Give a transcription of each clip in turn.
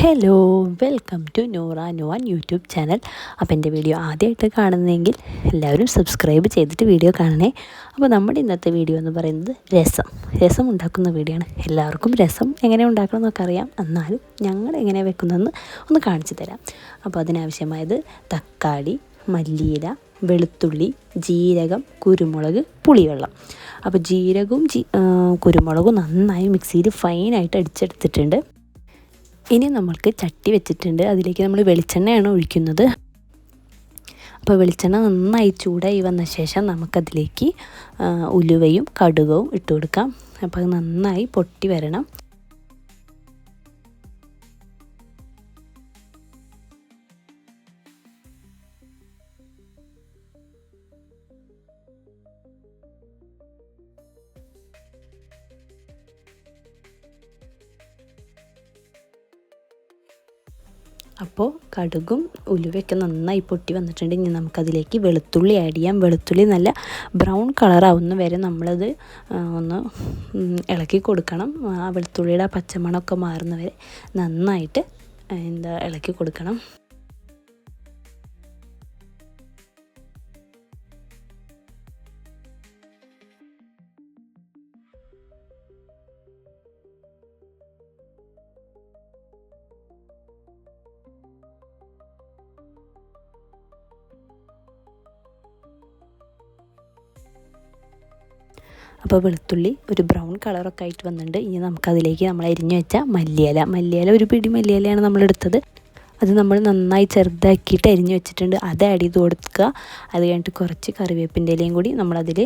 Hello, welcome to നൂറ നുവാൻ YouTube channel. അപ്പോൾ എൻ്റെ വീഡിയോ ആദ്യമായിട്ട് കാണുന്നതെങ്കിൽ എല്ലാവരും സബ്സ്ക്രൈബ് ചെയ്തിട്ട് വീഡിയോ കാണണേ. അപ്പോൾ നമ്മുടെ ഇന്നത്തെ വീഡിയോ എന്ന് പറയുന്നത് രസം ഉണ്ടാക്കുന്ന വീഡിയോ ആണ്. എല്ലാവർക്കും രസം എങ്ങനെ ഉണ്ടാക്കണം എന്നൊക്കെ അറിയാം, എന്നാലും ഞങ്ങൾ എങ്ങനെ വെക്കുന്നതെന്ന് ഒന്ന് കാണിച്ചു തരാം. അപ്പോൾ അതിനാവശ്യമായത് തക്കാളി, മല്ലിയില, വെളുത്തുള്ളി, ജീരകം, കുരുമുളക്, പുളിവെള്ളം. അപ്പോൾ ജീരകവും കുരുമുളകും നന്നായി മിക്സിയിൽ ഫൈനായിട്ട് അടിച്ചെടുത്തിട്ടുണ്ട്. ഇനി നമ്മൾക്ക് ചട്ടി വെച്ചിട്ടുണ്ട്, അതിലേക്ക് നമ്മൾ വെളിച്ചെണ്ണയാണ് ഒഴിക്കുന്നത്. അപ്പോൾ വെളിച്ചെണ്ണ നന്നായി ചൂടായി വന്ന ശേഷം നമുക്കതിലേക്ക് ഉലുവയും കടുകവും ഇട്ട് കൊടുക്കാം. അപ്പോൾ അത് നന്നായി പൊട്ടി വരണം. അപ്പോൾ കടുകും ഉലുവയൊക്കെ നന്നായി പൊട്ടി വന്നിട്ടുണ്ട്. ഇനി നമുക്കതിലേക്ക് വെളുത്തുള്ളി ആഡ് ചെയ്യാം. വെളുത്തുള്ളി നല്ല ബ്രൗൺ കളറാവുന്ന വരെ നമ്മളത് ഒന്ന് ഇളക്കി കൊടുക്കണം. ആ വെളുത്തുള്ളിയുടെ ആ പച്ചമണമൊക്കെ മാറുന്ന വരെ നന്നായിട്ട് ഇളക്കി കൊടുക്കണം. അപ്പോൾ വെളുത്തുള്ളി ഒരു ബ്രൗൺ കളറൊക്കെ ആയിട്ട് വന്നിട്ടുണ്ട്. ഇനി നമുക്കതിലേക്ക് നമ്മൾ അരിഞ്ഞു വെച്ച മല്ലിയില ഒരു പിടി മല്ലിയിലയാണ് നമ്മളെടുത്തത്. അത് നമ്മൾ നന്നായി ചെറുതാക്കിയിട്ട് അരിഞ്ഞു വെച്ചിട്ടുണ്ട്, അത് ആഡ് ചെയ്ത് കൊടുക്കുക. അത് കഴിഞ്ഞിട്ട് കുറച്ച് കറിവേപ്പിൻ്റെ ഇലയും കൂടി നമ്മളതിൽ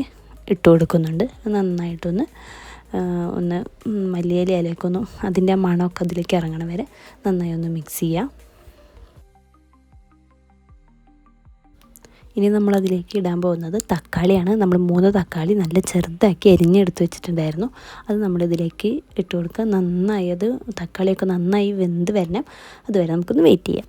ഇട്ട് കൊടുക്കുന്നുണ്ട്. നന്നായിട്ടൊന്ന് മല്ലിയില ഇലയൊക്കെ അതിൻ്റെ മണമൊക്കെ അതിലേക്ക് ഇറങ്ങണ വരെ നന്നായി ഒന്ന് മിക്സ് ചെയ്യാം. ഇനി നമ്മളതിലേക്ക് ഇടാൻ പോകുന്നത് തക്കാളിയാണ്. നമ്മൾ 3 തക്കാളി നല്ല ചെറുതാക്കി അരിഞ്ഞെടുത്ത് വെച്ചിട്ടുണ്ടായിരുന്നു. അത് നമ്മളിതിലേക്ക് ഇട്ട് കൊടുക്കുക. നന്നായി തക്കാളിയൊക്കെ നന്നായി വെന്ത് വരണം. അതുവരെ നമുക്കൊന്ന് വെയിറ്റ് ചെയ്യാം.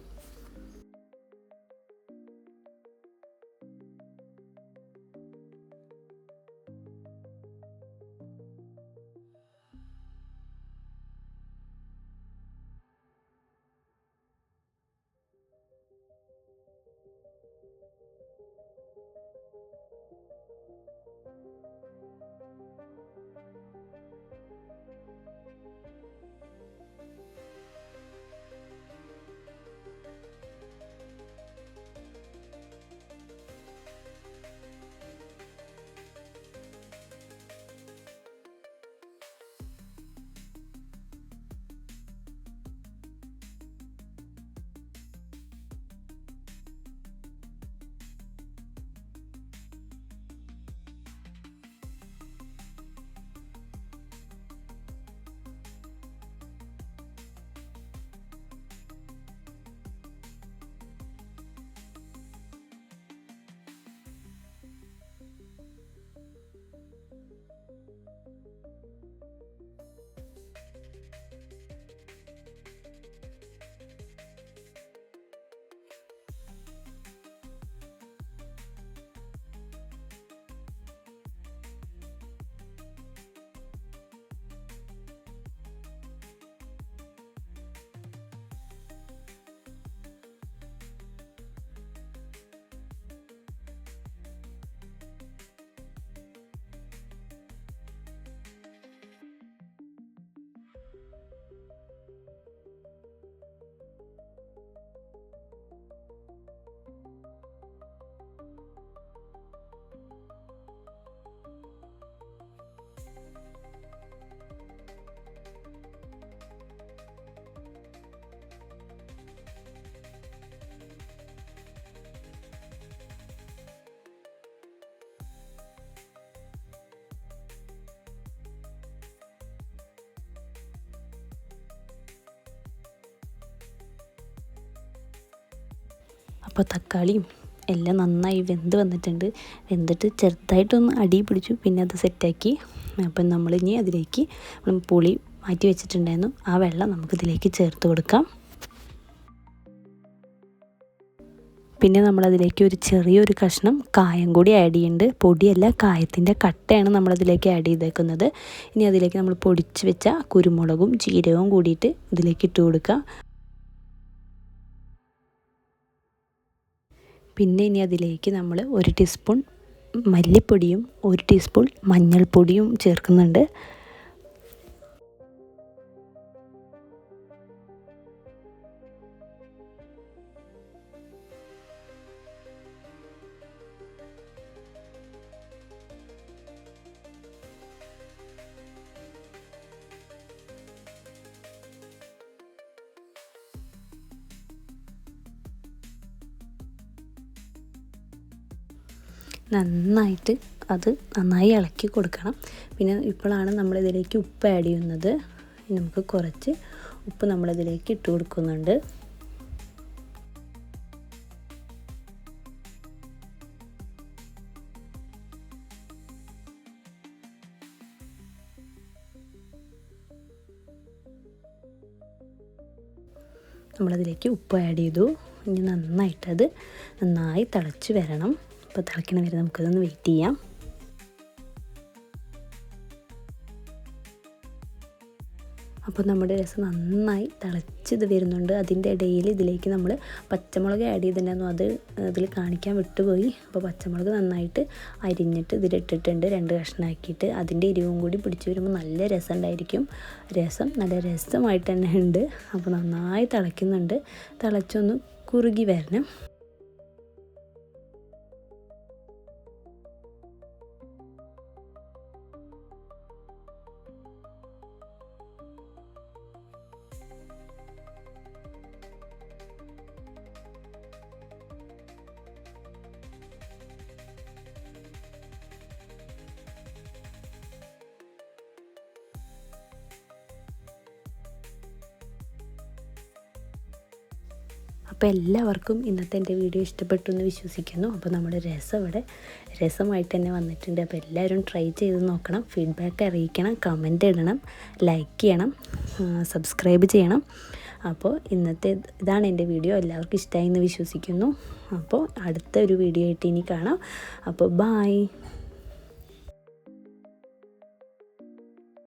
അപ്പോൾ തക്കാളിയും എല്ലാം നന്നായി വെന്ത് വന്നിട്ടുണ്ട്. വെന്തിട്ട് ചെറുതായിട്ടൊന്ന് അടി പിടിച്ചു, പിന്നെ അത് സെറ്റാക്കി. അപ്പം നമ്മളിനി അതിലേക്ക് പുളി മാറ്റി വെച്ചിട്ടുണ്ടായിരുന്നു, ആ വെള്ളം നമുക്കിതിലേക്ക് ചേർത്ത് കൊടുക്കാം. പിന്നെ നമ്മളതിലേക്ക് ഒരു ചെറിയൊരു കഷ്ണം കായം കൂടി ആഡ് ചെയ്യുന്നുണ്ട്. പൊടിയല്ല, കായത്തിൻ്റെ കട്ടയാണ് നമ്മളതിലേക്ക് ആഡ് ചെയ്തേക്കുന്നത്. ഇനി അതിലേക്ക് നമ്മൾ പൊടിച്ച് വെച്ച കുരുമുളകും ജീരകവും കൂടിയിട്ട് ഇതിലേക്ക് ഇട്ട് കൊടുക്കുക. പിന്നെ ഇനി അതിലേക്ക് നമ്മൾ 1 ടീസ്പൂൺ മല്ലിപ്പൊടിയും 1 ടീസ്പൂൺ മഞ്ഞൾപ്പൊടിയും ചേർക്കുന്നുണ്ട്. നന്നായി ഇളക്കി കൊടുക്കണം. പിന്നെ ഇപ്പോഴാണ് നമ്മളിതിലേക്ക് ഉപ്പ് ആഡ് ചെയ്യുന്നത്. നമുക്ക് കുറച്ച് ഉപ്പ് നമ്മളിതിലേക്ക് ഇട്ട് കൊടുക്കുന്നുണ്ട്. നമ്മളതിലേക്ക് ഉപ്പ് ആഡ് ചെയ്തു. ഇനി നന്നായി തിളച്ച് വരണം. അപ്പോൾ തിളയ്ക്കണ വരെ നമുക്കതൊന്ന് വെയിറ്റ് ചെയ്യാം. അപ്പോൾ നമ്മുടെ രസം നന്നായി തിളച്ചിത് വരുന്നുണ്ട്. അതിൻ്റെ ഇടയിൽ ഇതിലേക്ക് നമ്മൾ പച്ചമുളക് ആഡ് ചെയ്തിട്ടുണ്ടായിരുന്നു. അത് ഇതിൽ കാണിക്കാൻ വിട്ടുപോയി. അപ്പോൾ പച്ചമുളക് നന്നായിട്ട് അരിഞ്ഞിട്ട് ഇതിലിട്ടിട്ടുണ്ട്, 2 കഷ്ണമാക്കിയിട്ട്. അതിൻ്റെ എരിവും കൂടി പിടിച്ച് വരുമ്പോൾ നല്ല രസം ഉണ്ടായിരിക്കും. രസം നല്ല രസമായിട്ട് തന്നെ ഉണ്ട്. അപ്പോൾ നന്നായി തിളയ്ക്കുന്നുണ്ട്. തിളച്ചൊന്ന് കുറുകി വരണം. അപ്പോൾ എല്ലാവർക്കും ഇന്നത്തെ എൻ്റെ വീഡിയോ ഇഷ്ടപ്പെട്ടു എന്ന് വിശ്വസിക്കുന്നു. അപ്പോൾ നമ്മുടെ രസം ഇവിടെ രസമായിട്ട് തന്നെ വന്നിട്ടുണ്ട്. അപ്പോൾ എല്ലാവരും ട്രൈ ചെയ്ത് നോക്കണം. ഫീഡ്ബാക്ക് അറിയിക്കണം, കമൻ്റ് ഇടണം, ലൈക്ക് ചെയ്യണം, സബ്സ്ക്രൈബ് ചെയ്യണം. അപ്പോൾ ഇതാണ് എൻ്റെ വീഡിയോ. എല്ലാവർക്കും ഇഷ്ടമായി എന്ന് വിശ്വസിക്കുന്നു. അപ്പോൾ അടുത്ത ഒരു വീഡിയോ ആയിട്ട് ഇനി കാണാം. അപ്പോൾ ബായ്.